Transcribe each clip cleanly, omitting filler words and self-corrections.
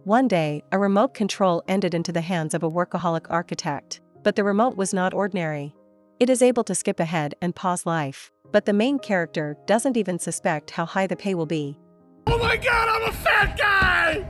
One day, a remote control ended into the hands of a workaholic architect. But the remote was not ordinary. It is able to skip ahead and pause life. But the main character doesn't even suspect how high the pay will be. Oh my god, I'm a fat guy!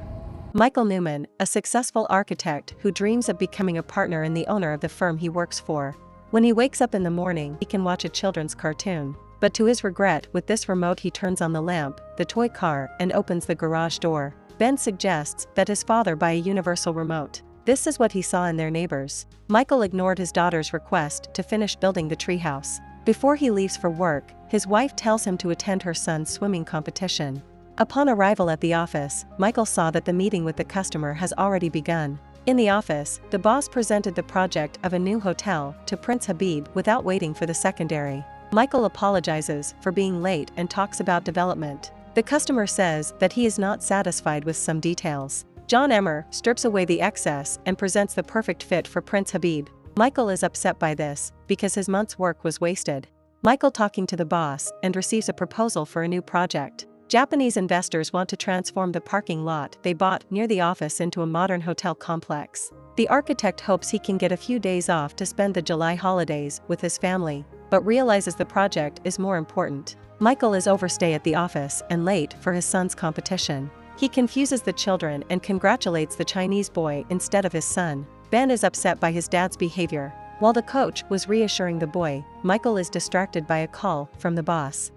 Michael Newman, a successful architect who dreams of becoming a partner in the owner of the firm he works for. When he wakes up in the morning, he can watch a children's cartoon. But to his regret, with this remote he turns on the lamp, the toy car, and opens the garage door. Ben suggests that his father buy a universal remote. This is what he saw in their neighbors. Michael ignored his daughter's request to finish building the treehouse. Before he leaves for work, his wife tells him to attend her son's swimming competition. Upon arrival at the office, Michael saw that the meeting with the customer has already begun. In the office, the boss presented the project of a new hotel to Prince Habib without waiting for the secondary. Michael apologizes for being late and talks about development. The customer says that he is not satisfied with some details. John Emmer strips away the excess and presents the perfect fit for Prince Habib. Michael is upset by this, because his month's work was wasted. Michael talking to the boss and receives a proposal for a new project. Japanese investors want to transform the parking lot they bought near the office into a modern hotel complex. The architect hopes he can get a few days off to spend the July holidays with his family, but realizes the project is more important. Michael is overstay at the office and late for his son's competition. He confuses the children and congratulates the Chinese boy instead of his son. Ben is upset by his dad's behavior. While the coach was reassuring the boy, Michael is distracted by a call from the boss.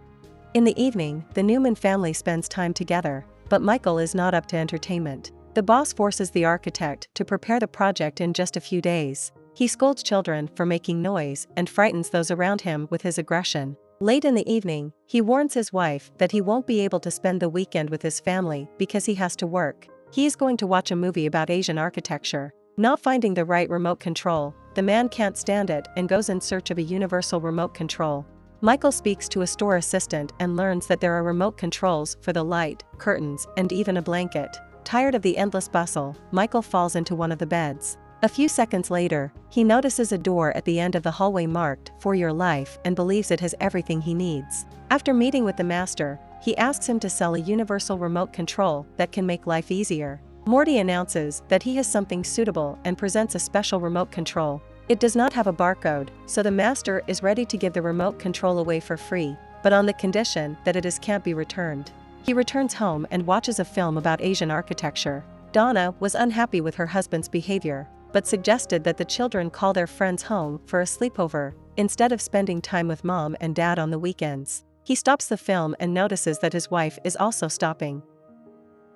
In the evening, the Newman family spends time together, but Michael is not up to entertainment. The boss forces the architect to prepare the project in just a few days. He scolds children for making noise and frightens those around him with his aggression. Late in the evening, he warns his wife that he won't be able to spend the weekend with his family because he has to work. He is going to watch a movie about Asian architecture. Not finding the right remote control, the man can't stand it and goes in search of a universal remote control. Michael speaks to a store assistant and learns that there are remote controls for the light, curtains, and even a blanket. Tired of the endless bustle, Michael falls into one of the beds. A few seconds later, he notices a door at the end of the hallway marked "For Your Life" and believes it has everything he needs. After meeting with the master, he asks him to sell a universal remote control that can make life easier. Morty announces that he has something suitable and presents a special remote control. It does not have a barcode, so the master is ready to give the remote control away for free, but on the condition that it can't be returned. He returns home and watches a film about Asian architecture. Donna was unhappy with her husband's behavior, but suggested that the children call their friends home for a sleepover, instead of spending time with mom and dad on the weekends. He stops the film and notices that his wife is also stopping.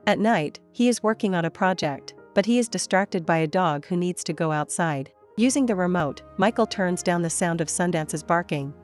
At night, he is working on a project, but he is distracted by a dog who needs to go outside. Using the remote, Michael turns down the sound of Sundance's barking.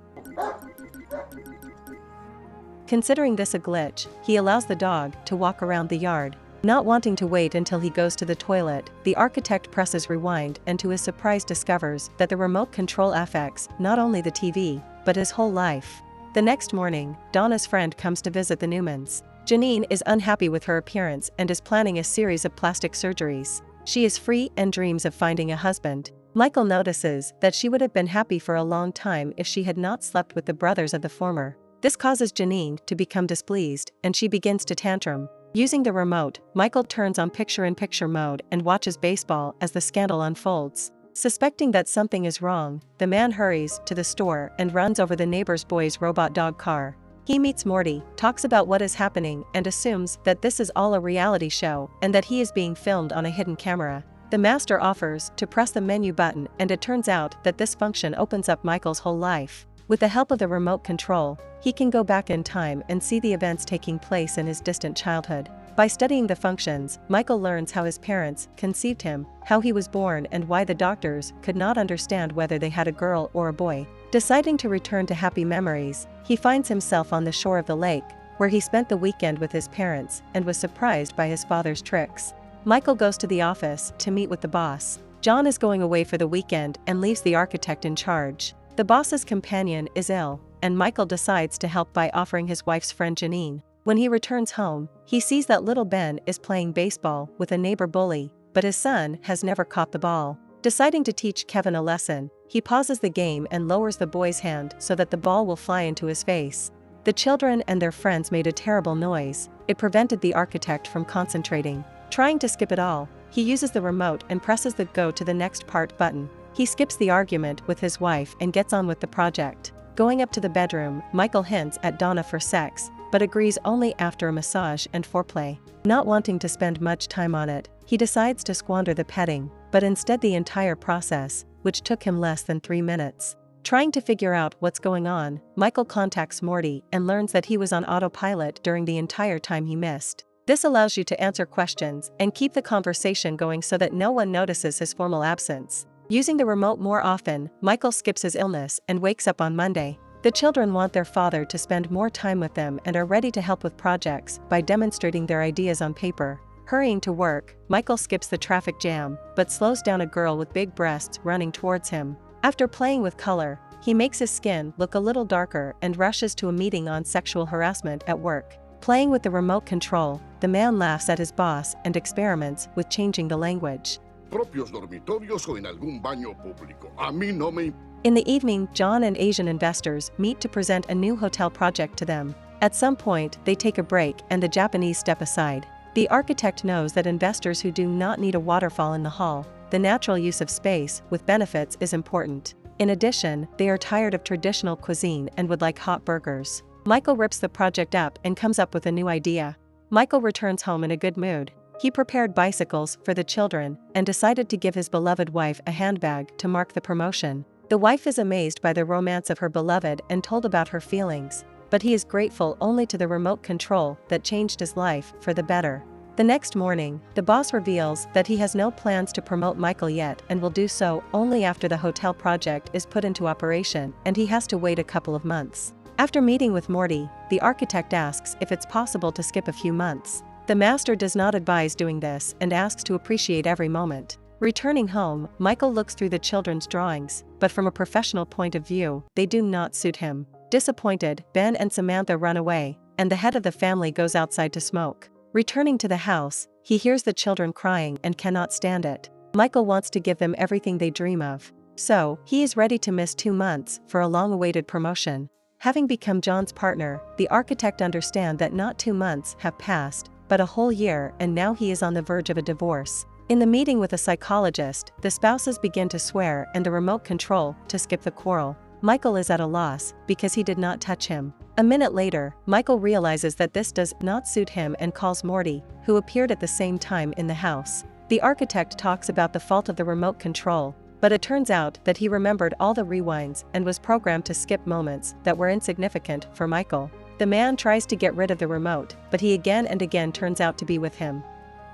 Considering this a glitch, he allows the dog to walk around the yard. Not wanting to wait until he goes to the toilet, the architect presses rewind and to his surprise discovers that the remote control affects not only the TV, but his whole life. The next morning, Donna's friend comes to visit the Newmans. Janine is unhappy with her appearance and is planning a series of plastic surgeries. She is free and dreams of finding a husband. Michael notices that she would have been happy for a long time if she had not slept with the brothers of the former. This causes Janine to become displeased, and she begins to tantrum. Using the remote, Michael turns on picture-in-picture mode and watches baseball as the scandal unfolds. Suspecting that something is wrong, the man hurries to the store and runs over the neighbor's boy's robot dog car. He meets Morty, talks about what is happening and assumes that this is all a reality show and that he is being filmed on a hidden camera. The master offers to press the menu button, and it turns out that this function opens up Michael's whole life. With the help of the remote control, he can go back in time and see the events taking place in his distant childhood. By studying the functions, Michael learns how his parents conceived him, how he was born, and why the doctors could not understand whether they had a girl or a boy. Deciding to return to happy memories, he finds himself on the shore of the lake, where he spent the weekend with his parents and was surprised by his father's tricks. Michael goes to the office to meet with the boss. John is going away for the weekend and leaves the architect in charge. The boss's companion is ill, and Michael decides to help by offering his wife's friend Janine. When he returns home, he sees that little Ben is playing baseball with a neighbor bully, but his son has never caught the ball. Deciding to teach Kevin a lesson, he pauses the game and lowers the boy's hand so that the ball will fly into his face. The children and their friends made a terrible noise. It prevented the architect from concentrating. Trying to skip it all, he uses the remote and presses the go to the next part button. He skips the argument with his wife and gets on with the project. Going up to the bedroom, Michael hints at Donna for sex, but agrees only after a massage and foreplay. Not wanting to spend much time on it, he decides to squander the petting, but instead the entire process, which took him less than 3 minutes. Trying to figure out what's going on, Michael contacts Morty and learns that he was on autopilot during the entire time he missed. This allows you to answer questions and keep the conversation going so that no one notices his formal absence. Using the remote more often, Michael skips his illness and wakes up on Monday. The children want their father to spend more time with them and are ready to help with projects by demonstrating their ideas on paper. Hurrying to work, Michael skips the traffic jam, but slows down a girl with big breasts running towards him. After playing with color, he makes his skin look a little darker and rushes to a meeting on sexual harassment at work. Playing with the remote control, the man laughs at his boss and experiments with changing the language. Propios dormitorios o en algún baño público. A mí no me... In the evening, John and Asian investors meet to present a new hotel project to them. At some point, they take a break and the Japanese step aside. The architect knows that investors who do not need a waterfall in the hall, the natural use of space with benefits is important. In addition, they are tired of traditional cuisine and would like hot burgers. Michael rips the project up and comes up with a new idea. Michael returns home in a good mood. He prepared bicycles for the children and decided to give his beloved wife a handbag to mark the promotion. The wife is amazed by the romance of her beloved and told about her feelings, but he is grateful only to the remote control that changed his life for the better. The next morning, the boss reveals that he has no plans to promote Michael yet and will do so only after the hotel project is put into operation and he has to wait a couple of months. After meeting with Morty, the architect asks if it's possible to skip a few months. The master does not advise doing this and asks to appreciate every moment. Returning home, Michael looks through the children's drawings, but from a professional point of view, they do not suit him. Disappointed, Ben and Samantha run away, and the head of the family goes outside to smoke. Returning to the house, he hears the children crying and cannot stand it. Michael wants to give them everything they dream of. So, he is ready to miss 2 months for a long-awaited promotion. Having become John's partner, the architect understands that not 2 months have passed, but a whole year, and now he is on the verge of a divorce. In the meeting with a psychologist, the spouses begin to swear and the remote control to skip the quarrel. Michael is at a loss because he did not touch him. A minute later, Michael realizes that this does not suit him and calls Morty, who appeared at the same time in the house. The architect talks about the fault of the remote control, but it turns out that he remembered all the rewinds and was programmed to skip moments that were insignificant for Michael. The man tries to get rid of the remote, but he again and again turns out to be with him.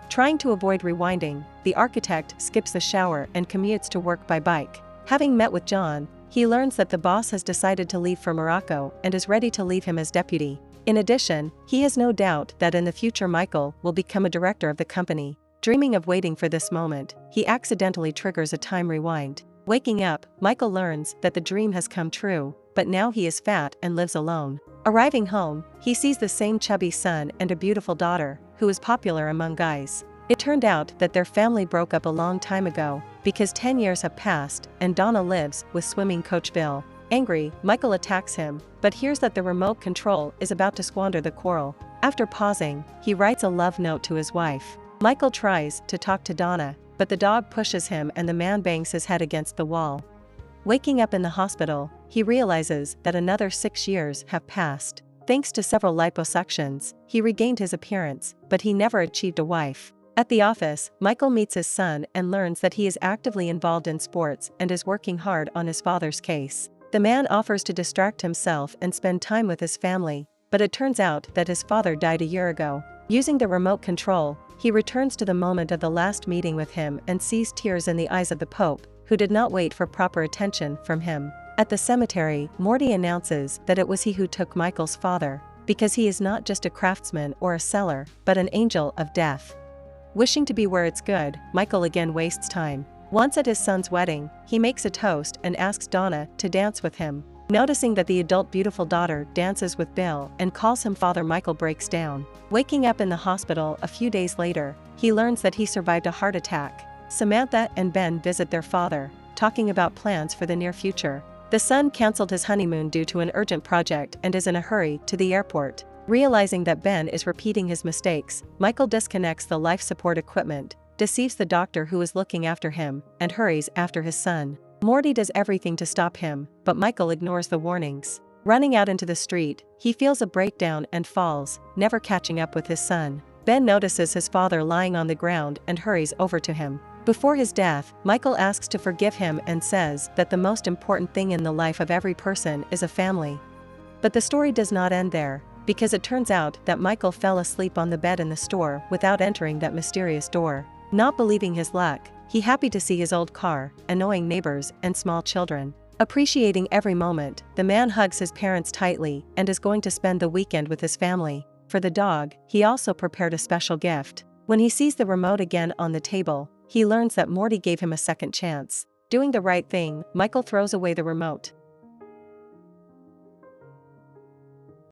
Trying to avoid rewinding, the architect skips the shower and commutes to work by bike. Having met with John, he learns that the boss has decided to leave for Morocco and is ready to leave him as deputy. In addition, he has no doubt that in the future Michael will become a director of the company. Dreaming of waiting for this moment, he accidentally triggers a time rewind. Waking up, Michael learns that the dream has come true, but now he is fat and lives alone. Arriving home, he sees the same chubby son and a beautiful daughter, who is popular among guys. It turned out that their family broke up a long time ago, because 10 years have passed, and Donna lives with swimming coach Bill. Angry, Michael attacks him, but hears that the remote control is about to squander the quarrel. After pausing, he writes a love note to his wife. Michael tries to talk to Donna, but the dog pushes him and the man bangs his head against the wall. Waking up in the hospital, he realizes that another 6 years have passed. Thanks to several liposuctions, he regained his appearance, but he never achieved a wife. At the office, Michael meets his son and learns that he is actively involved in sports and is working hard on his father's case. The man offers to distract himself and spend time with his family, but it turns out that his father died a year ago. Using the remote control, he returns to the moment of the last meeting with him and sees tears in the eyes of the Pope, who did not wait for proper attention from him. At the cemetery, Morty announces that it was he who took Michael's father, because he is not just a craftsman or a seller, but an angel of death. Wishing to be where it's good, Michael again wastes time. Once at his son's wedding, he makes a toast and asks Donna to dance with him. Noticing that the adult beautiful daughter dances with Bill and calls him father, Michael breaks down. Waking up in the hospital a few days later, he learns that he survived a heart attack. Samantha and Ben visit their father, talking about plans for the near future. The son cancelled his honeymoon due to an urgent project and is in a hurry to the airport. Realizing that Ben is repeating his mistakes, Michael disconnects the life support equipment, deceives the doctor who is looking after him, and hurries after his son. Morty does everything to stop him, but Michael ignores the warnings. Running out into the street, he feels a breakdown and falls, never catching up with his son. Ben notices his father lying on the ground and hurries over to him. Before his death, Michael asks to forgive him and says that the most important thing in the life of every person is a family. But the story does not end there, because it turns out that Michael fell asleep on the bed in the store without entering that mysterious door. Not believing his luck, he happy to see his old car, annoying neighbors, and small children. Appreciating every moment, the man hugs his parents tightly and is going to spend the weekend with his family. For the dog, he also prepared a special gift. When he sees the remote again on the table, he learns that Morty gave him a second chance. Doing the right thing, Michael throws away the remote.